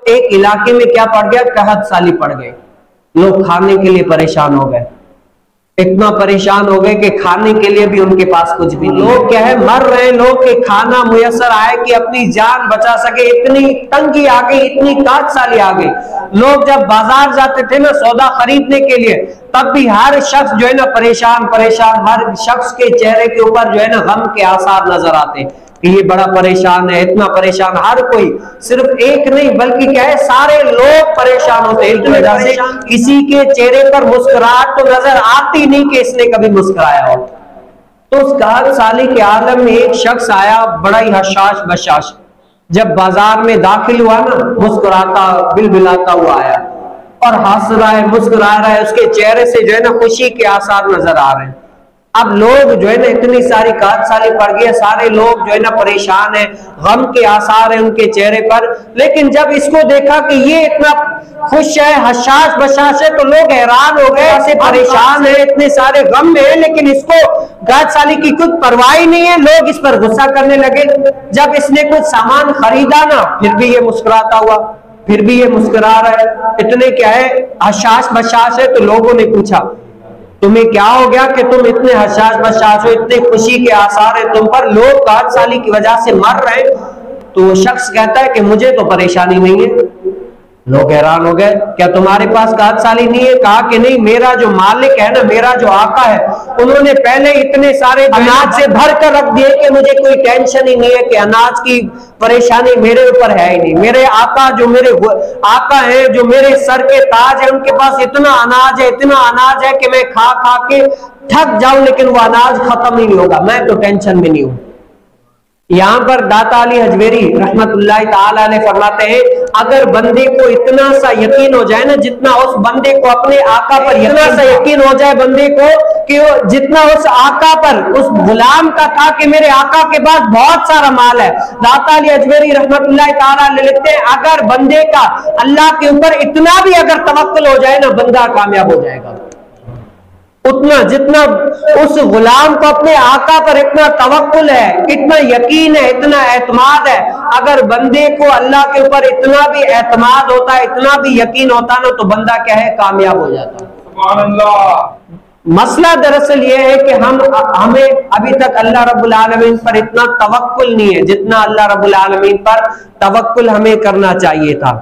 एक इलाके में क्या पड़ गया, कहत साली पड़ गए, लोग खाने के लिए परेशान हो गए, इतना परेशान हो गए कि खाने के लिए भी उनके पास कुछ भी नहीं। लोग क्या है, मर रहे लोग के खाना मुयसर आए कि अपनी जान बचा सके, इतनी तंगी आ गई, इतनी काट साली आ गई। लोग जब बाजार जाते थे ना सौदा खरीदने के लिए, तब भी हर शख्स जो है ना परेशान परेशान, हर शख्स के चेहरे के ऊपर जो है ना गम के आसार नजर आते कि ये बड़ा परेशान है, इतना परेशान। हर कोई, सिर्फ एक नहीं बल्कि क्या है, सारे लोग परेशान होते हैं। इतनी वजह से किसी के चेहरे पर मुस्कुराहट तो नजर आती नहीं कि इसने कभी मुस्कुराया हो। तो उस कहत साली के आलम में एक शख्स आया, बड़ा ही हशाश बशाश, जब बाजार में दाखिल हुआ ना, मुस्कुराता बिलबिलाता हुआ आया और हंस रहा है, मुस्कुरा रहा है, उसके चेहरे से जो है ना खुशी के आसार नजर आ रहे हैं। अब लोग जो है ना, इतनी सारी काट साली पड़ गई है, सारे लोग जो है ना परेशान है, गम के आसार है उनके चेहरे पर। लेकिन जब इसको देखा कि ये इतना खुश है, हशाश बशाश है, तो लोग हैरान हो गए, ऐसे परेशान है, इतने सारे गम में है, लेकिन इसको काट साली की कुछ परवाह ही नहीं है। लोग इस पर गुस्सा करने लगे। जब इसने कुछ सामान खरीदा ना, फिर भी ये मुस्कुराता हुआ, फिर भी ये मुस्कुरा रहा है, इतने क्या है, हशाश बशाश है। तो लोगों ने पूछा तुम्हें क्या हो गया कि तुम इतने हशाश बशाश हो, इतने खुशी के आसार है तुम पर, लोग काट साली की वजह से मर रहे। तो वो शख्स कहता है कि मुझे तो परेशानी नहीं है। लोग हैरान हो गए, क्या तुम्हारे पास काट साली नहीं है? कहा कि नहीं, मेरा जो मालिक है ना, मेरा जो आका है, उन्होंने पहले इतने सारे अनाज से भर कर रख दिए कि मुझे कोई टेंशन ही नहीं है कि अनाज की परेशानी मेरे ऊपर है ही नहीं। मेरे आका, जो मेरे आका है, जो मेरे सर के ताज है, उनके पास इतना अनाज है, इतना अनाज है कि मैं खा खा के थक जाऊं, लेकिन वो अनाज खत्म ही नहीं होगा, मैं तो टेंशन में नहीं हूं। यहां पर दाता अली हजवेरी रहमतुल्लाह ताला अलैह फरमाते हैं, अगर बंदे को इतना सा यकीन हो जाए ना, जितना उस बंदे को अपने आका पर इतना सा यकीन हो जाए बंदे को कि वो जितना उस आका पर, उस गुलाम का था कि मेरे आका के पास बहुत सारा माल है। दाता अली हजवेरी रहमतुल्लाह ताला अलैह लिखते हैं, अगर बंदे का अल्लाह के ऊपर इतना भी अगर तवक्कुल हो जाए ना, बंदा कामयाब हो जाएगा। उतना जितना उस गुलाम को अपने आका पर इतना तवक्कुल है, इतना यकीन है, इतना एतमाद है, अगर बंदे को अल्लाह के ऊपर इतना भी एतमाद होता है, इतना भी यकीन होता है ना, तो बंदा क्या है, कामयाब हो जाता है। सुभान अल्लाह। मसला दरअसल ये है कि हमें अभी तक अल्लाह रब्बुल आलमीन पर इतना तवक्कुल नहीं है जितना अल्लाह रब्बुल आलमीन पर तवक्कुल हमें करना चाहिए था।